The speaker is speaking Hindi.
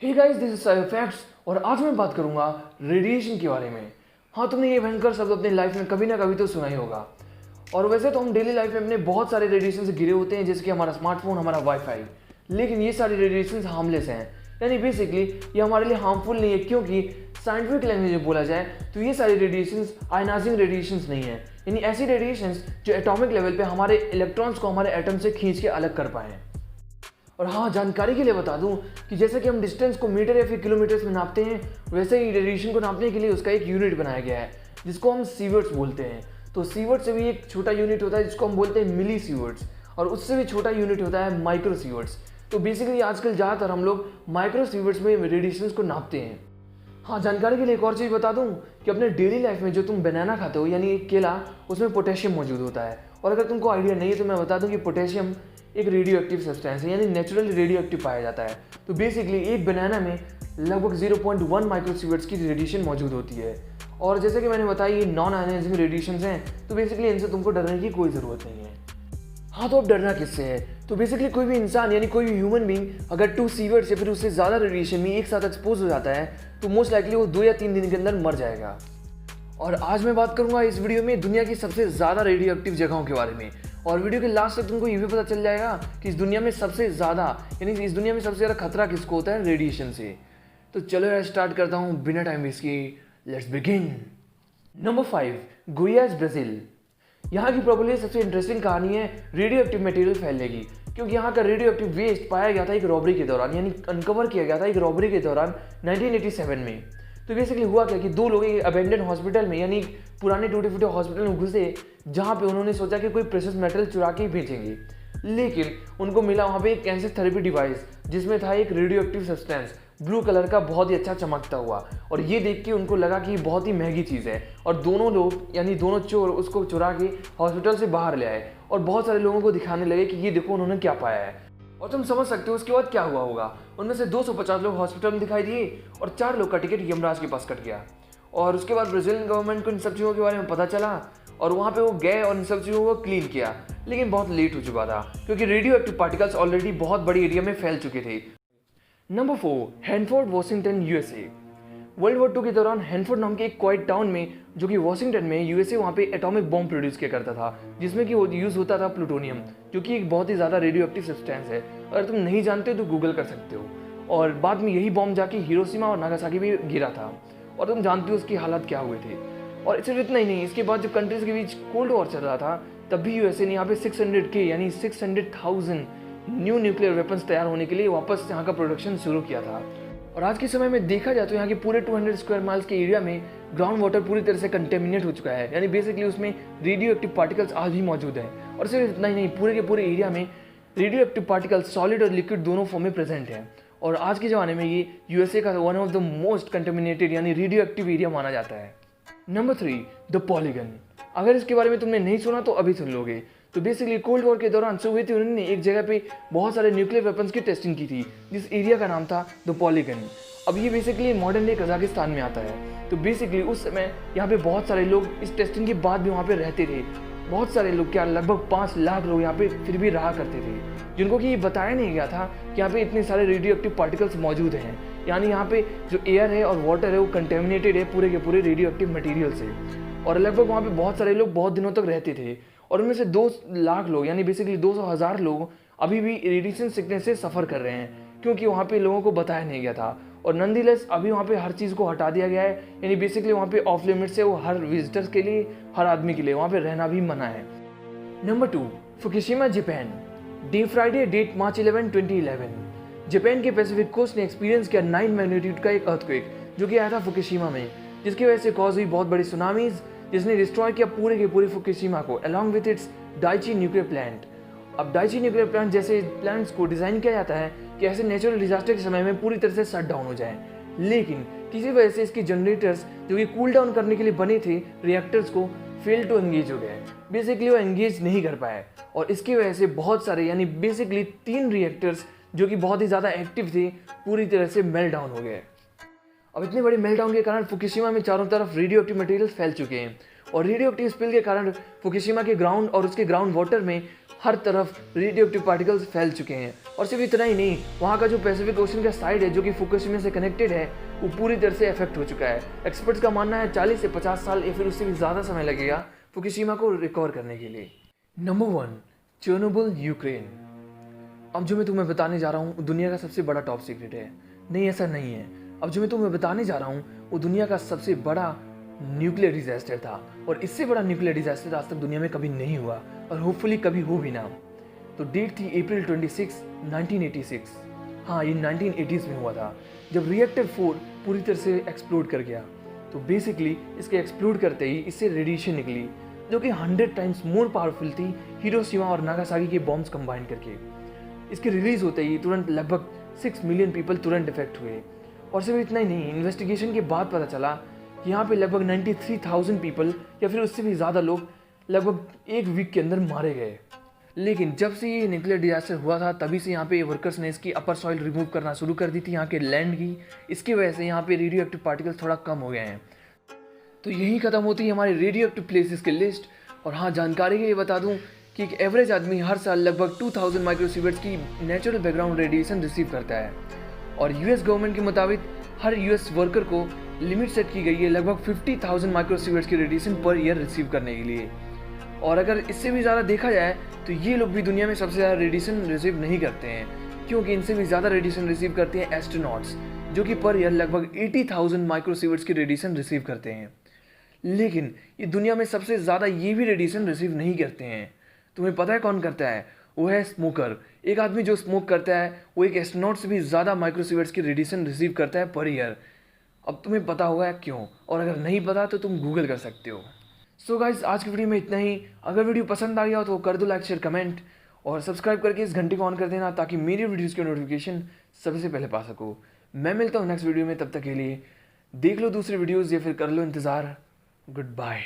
Hey guys, this is Sai facts और आज मैं बात करूंगा रेडिएशन के बारे में। हाँ, तुमने ये भयंकर शब्द अपनी लाइफ में कभी ना कभी तो सुना ही होगा। और वैसे तो हम डेली लाइफ में अपने बहुत सारे रेडिएशन से घिरे होते हैं, जैसे कि हमारा स्मार्टफोन, हमारा वाईफाई। लेकिन ये सारे रेडिएशन हार्मलेस हैं, यानी बेसिकली ये हमारे लिए हार्मफुल नहीं है, क्योंकि साइंटिफिक लैंग्वेज में बोला जाए तो ये सारे रेडिएशन आयनाइजिंग रेडिएशन नहीं है, यानी ऐसी रेडिएशन जो एटॉमिक लेवल पे हमारे इलेक्ट्रॉन्स को हमारे एटम से खींच के अलग कर पाए। और हाँ, जानकारी के लिए बता दूं कि जैसे कि हम डिस्टेंस को मीटर या फिर किलोमीटर्स में नापते हैं, वैसे ही रेडिएशन को नापने के लिए उसका एक यूनिट बनाया गया है जिसको हम सीवर्ट्स बोलते हैं। तो सीवर्ट्स से भी एक छोटा यूनिट होता है जिसको हम बोलते हैं मिली सीवर्ट्स, और उससे भी छोटा यूनिट होता है माइक्रो सीवर्ट्स। तो बेसिकली आजकल ज़्यादातर हम लोग माइक्रो सीवर्ट्स में रेडिएशन को नापते हैं। हाँ, जानकारी के लिए एक और चीज़ बता दूं कि अपने डेली लाइफ में जो तुम बनाना खाते हो, यानी एक केला, उसमें पोटेशियम मौजूद होता है। और अगर तुमको आइडिया नहीं है तो मैं बता दूं कि पोटेशियम एक रेडियो एक्टिव सब्सटेंस है, यानी नेचुरली रेडियो एक्टिव पाया जाता है। तो बेसिकली एक बनाना में लगभग 0.1 माइक्रोसीवर्ट्स की रेडिएशन मौजूद होती है। और जैसे कि मैंने बताया, ये नॉन आयनाइजिंग रेडिएशंस हैं, तो बेसिकली इनसे तुमको डरने की कोई ज़रूरत नहीं है। हाँ, तो अब डरना किससे है? तो बेसिकली कोई भी इंसान यानी कोई भी ह्यूमन बीइंग अगर 2 सीवर्ट्स या फिर उससे ज़्यादा रेडिएशन में एक साथ एक्सपोज हो जाता है तो मोस्ट लाइकली वो 2 या 3 दिन के अंदर मर जाएगा। और आज मैं बात करूंगा इस वीडियो में दुनिया की सबसे ज़्यादा रेडियो एक्टिव जगहों के बारे में। और वीडियो के लास्ट तक तुमको ये भी पता चल जाएगा कि इस दुनिया में सबसे ज़्यादा, यानी इस दुनिया में सबसे ज़्यादा खतरा किसको होता है, रेडिएशन से। तो चलो यार, स्टार्ट करता हूँ बिना टाइम वेस्ट किए। Let's begin. नंबर 5, गुयाज, ब्राज़ील। यहाँ की प्रॉब्लम सबसे इंटरेस्टिंग कहानी है रेडियो एक्टिव मटेरियल फैलने की, क्योंकि यहाँ का रेडियो एक्टिव वेस्ट पाया गया था एक रॉबरी के दौरान, यानी अनकवर किया गया था एक रॉबरी के दौरान 1987 में। तो बेसिकली हुआ क्या कि 2 लोग एक अबेंडन हॉस्पिटल में, यानी पुराने टूटे फूटे हॉस्पिटल में घुसे, जहाँ पे उन्होंने सोचा कि कोई प्रेशियस मेटल चुरा के ही बेचेंगे। लेकिन उनको मिला वहाँ पे एक कैंसर थेरेपी डिवाइस जिसमें था एक radio active substance, blue colour का, बहुत ही अच्छा चमकता हुआ। और ये देख के उनको लगा कि बहुत ही महंगी चीज़ है, और दोनों लोग यानी दोनों चोर उसको चुरा के हॉस्पिटल से बाहर ले आए और बहुत सारे लोगों को दिखाने लगे कि ये देखो उन्होंने क्या पाया है। और तुम समझ सकते हो उसके बाद क्या हुआ होगा। उनमें से 250 लोग हॉस्पिटल में दिखाई दिए और 4 लोग का टिकट यमराज के पास कट गया। और उसके बाद ब्राज़ीलियन गवर्नमेंट को इन सब चीज़ों के बारे में पता चला और वहाँ पे वो गए और इन सब चीज़ों को क्लीन किया, लेकिन बहुत लेट हो चुका था क्योंकि रेडियो एक्टिव पार्टिकल्स ऑलरेडी बहुत बड़ी एरिया में फैल चुके थे। Number 4, Hanford, Washington, USA. World war 2 के दौरान हैनफोर्ड नाम के एक क्वाइट टाउन में, जो कि वॉशिंगटन में, यूएसए, वहाँ पे एटॉमिक बॉम्ब प्रोड्यूस किया करता था, जिसमें कि वो यूज़ होता था प्लूटोनियम, जो कि एक बहुत ही ज़्यादा रेडियो एक्टिव सब्सटेंस है। अगर तुम नहीं जानते हो तो गूगल कर सकते हो। और बाद में यही बॉम्ब जाके हिरोशिमा और नागासाकी में गिरा था, और तुम जानते हो उसकी हालत क्या हुए थे। और सिर्फ इतना ही नहीं, इसके बाद जब कंट्रीज़ के बीच कोल्ड वॉर चल रहा था, तब भी यूएसए ने यहाँ पे 600K यानी 600,000 न्यू न्यूक्लियर वेपन्स तैयार होने के लिए वापस यहाँ का प्रोडक्शन शुरू किया था। और आज के समय में देखा जाए तो यहाँ के पूरे 200 स्क्वायर माइल्स के एरिया में ग्राउंड वाटर पूरी तरह से कंटेमिनेट हो चुका है, यानी बेसिकली उसमें रेडियो एक्टिव पार्टिकल्स आज भी मौजूद हैं। और सिर्फ इतना ही नहीं, पूरे के पूरे एरिया में रेडियो एक्टिव पार्टिकल्स सॉलिड और लिक्विड दोनों फॉर्म में प्रेजेंट हैं। और आज के ज़माने में ये यूएसए का one of the most contaminated यानी रेडियो एक्टिव एरिया माना जाता है। Number 3, the polygon. अगर इसके बारे में तुमने नहीं सुना तो अभी सुन लोगे। तो बेसिकली कोल्ड वॉर के दौरान सोवियत यूनियन ने एक जगह पे बहुत सारे न्यूक्लियर वेपन्स की टेस्टिंग की थी, जिस एरिया का नाम था द पॉलीगन। अब ये बेसिकली मॉडर्न डे कजाकिस्तान में आता है। तो बेसिकली उस समय यहाँ पे बहुत सारे लोग इस टेस्टिंग के बाद भी वहाँ पे रहते थे। बहुत सारे लोग, क्या लगभग 5 लाख लोग यहाँ पे फिर भी रहा करते थे, जिनको कि ये बताया नहीं गया था कि यहाँ पे इतने सारे रेडियो एक्टिव पार्टिकल्स मौजूद हैं। यानी यहाँ पे जो एयर है और वाटर है वो कंटेमिनेटेड है पूरे के पूरे रेडियो एक्टिव मटीरियल से। और लगभग वहाँ पे बहुत सारे लोग बहुत दिनों तक रहते थे, और उनमें से 2 लाख लोग यानी बेसिकली 200,000 लोग अभी भी रेडिएशन सिकनेस से सफ़र कर रहे हैं, क्योंकि वहाँ पे लोगों को बताया नहीं गया था। और नंदीलेस अभी वहाँ पे हर चीज़ को हटा दिया गया है, यानी बेसिकली वहाँ पे ऑफ लिमिट से वो हर विजिटर्स के लिए, हर आदमी के लिए वहाँ पे रहना भी मना है। Number 2, Fukushima, Japan. Day Friday, date March 11, 2011। Japan के पैसिफिक कोस्ट ने एक्सपीरियंस किया 9 मैग्नीट्यूड का एक अर्थक्वेक, जो कि आया था फुकुशिमा में, जिसकी वजह से कॉज हुई बहुत बड़ी सुनामीज, जिसने डिस्ट्रॉय किया पूरे के पूरे फुकुशिमा को along with its Daiichi nuclear plant. अब डाइची न्यूक्लियर प्लांट जैसे प्लांट्स को डिज़ाइन किया जाता है कि ऐसे नेचुरल डिजास्टर के समय में पूरी तरह से शट डाउन हो जाए, लेकिन किसी वजह से इसकी जनरेटर्स जो कि कूल डाउन करने के लिए बने थे रिएक्टर्स को फेल टू एंगेज हो गए। बेसिकली वो एंगेज नहीं कर पाए, और इसकी वजह से बहुत सारे यानी बेसिकली 3 रिएक्टर्स जो कि बहुत ही ज़्यादा एक्टिव थे पूरी तरह से मेल्ट डाउन हो गए। अब इतने बड़े मेल्ट डाउन के कारण फुकुशिमा में चारों तरफ रेडियो एक्टिव मटेरियल फैल चुके हैं, और रेडियो एक्टिव स्पिल के कारण फुकुशिमा के ग्राउंड और उसके ग्राउंड वाटर में हर तरफ रेडियो एक्टिव पार्टिकल्स फैल चुके हैं। और सिर्फ इतना ही नहीं, वहाँ का जो पैसिफिक ओशन का साइड है जो कि फुकुशिमा से कनेक्टेड है, वो पूरी तरह से इफेक्ट हो चुका है। एक्सपर्ट्स का मानना है 40 से 50 साल या फिर उससे भी ज़्यादा समय लगेगा फुकुशिमा को रिकवर करने के लिए। Number 1, Chernobyl, Ukraine. अब जो मैं तुम्हें बताने जा रहा हूँ वो दुनिया का सबसे बड़ा टॉप सीक्रेट है। नहीं, ऐसा नहीं है। अब जो मैं तुम्हें बताने जा रहा हूँ वो दुनिया का सबसे बड़ा न्यूक्लियर डिजास्टर था, और इससे बड़ा न्यूक्लियर डिजास्टर आज तक दुनिया में कभी नहीं हुआ और होपफुली कभी हो भी ना। तो डेट थी अप्रैल 26, 1986। हाँ, ये 1980s में हुआ था जब रिएक्टर 4 पूरी तरह से एक्सप्लोड कर गया। तो बेसिकली इसके एक्सप्लोड करते ही इससे रेडिएशन निकली जो कि 100 टाइम्स मोर पावरफुल थी हिरोशिमा और नागासाकी के बॉम्ब्स कंबाइन करके। इसके रिलीज होते ही तुरंत लगभग 6 मिलियन पीपल तुरंत इफेक्ट हुए। और सिर्फ इतना ही नहीं, इन्वेस्टिगेशन के बाद पता चला कि यहाँ पे लगभग 93,000 पीपल या फिर उससे भी ज़्यादा लोग लगभग एक वीक के अंदर मारे गए। लेकिन जब से ये न्यूक्लियर डिजास्टर हुआ था तभी से यहाँ पे वर्कर्स ने इसकी अपर सॉइल रिमूव करना शुरू कर दी थी, यहाँ के लैंड की। इसकी वजह से यहाँ पे रेडियो एक्टिव पार्टिकल्स थोड़ा कम हो गए हैं। तो यही खत्म होती है हमारी रेडियो एक्टिव प्लेसेस की लिस्ट। और हाँ, जानकारी के लिए बता दूँ कि एक एवरेज आदमी हर साल लगभग 2000 माइक्रोसीवर्ट्स की नेचुरल बैकग्राउंड रेडिएशन रिसीव करता है। और यूएस गवर्नमेंट के मुताबिक हर यूएस वर्कर को लिमिट सेट की गई है लगभग 50,000 माइक्रोसीवर्ट्स की रेडिएशन पर ईयर रिसीव करने के लिए। और अगर इससे भी ज़्यादा देखा जाए तो ये लोग भी दुनिया में सबसे ज़्यादा रेडिएशन रिसीव नहीं करते हैं, क्योंकि इनसे भी ज़्यादा रेडिएशन रिसीव करते हैं एस्ट्रोनॉट्स, जो कि पर ईयर लगभग 80,000 माइक्रोसीवर्ट्स की रेडिएशन रिसीव करते हैं। लेकिन ये दुनिया में सबसे ज़्यादा ये भी रेडिएशन रिसीव नहीं करते हैं। तुम्हें पता है कौन करता है? वो है स्मोकर। एक आदमी जो स्मोक करता है वो एक एस्ट्रोनॉट से भी ज़्यादा माइक्रोसीवर्ट्स की रेडिएशन रिसीव करता है पर ईयर। अब तुम्हें पता होगा क्यों, और अगर नहीं पता तो तुम गूगल कर सकते हो। सो गाइस, आज की वीडियो में इतना ही। अगर वीडियो पसंद आ गया हो तो कर दो लाइक, शेयर, कमेंट, और सब्सक्राइब करके इस घंटे को ऑन कर देना ताकि मेरी वीडियोज़ की नोटिफिकेशन सबसे पहले पा सको। मैं मिलता हूँ नेक्स्ट वीडियो में, तब तक के लिए देख लो दूसरी वीडियोज़ या फिर कर लो इंतज़ार। Good bye.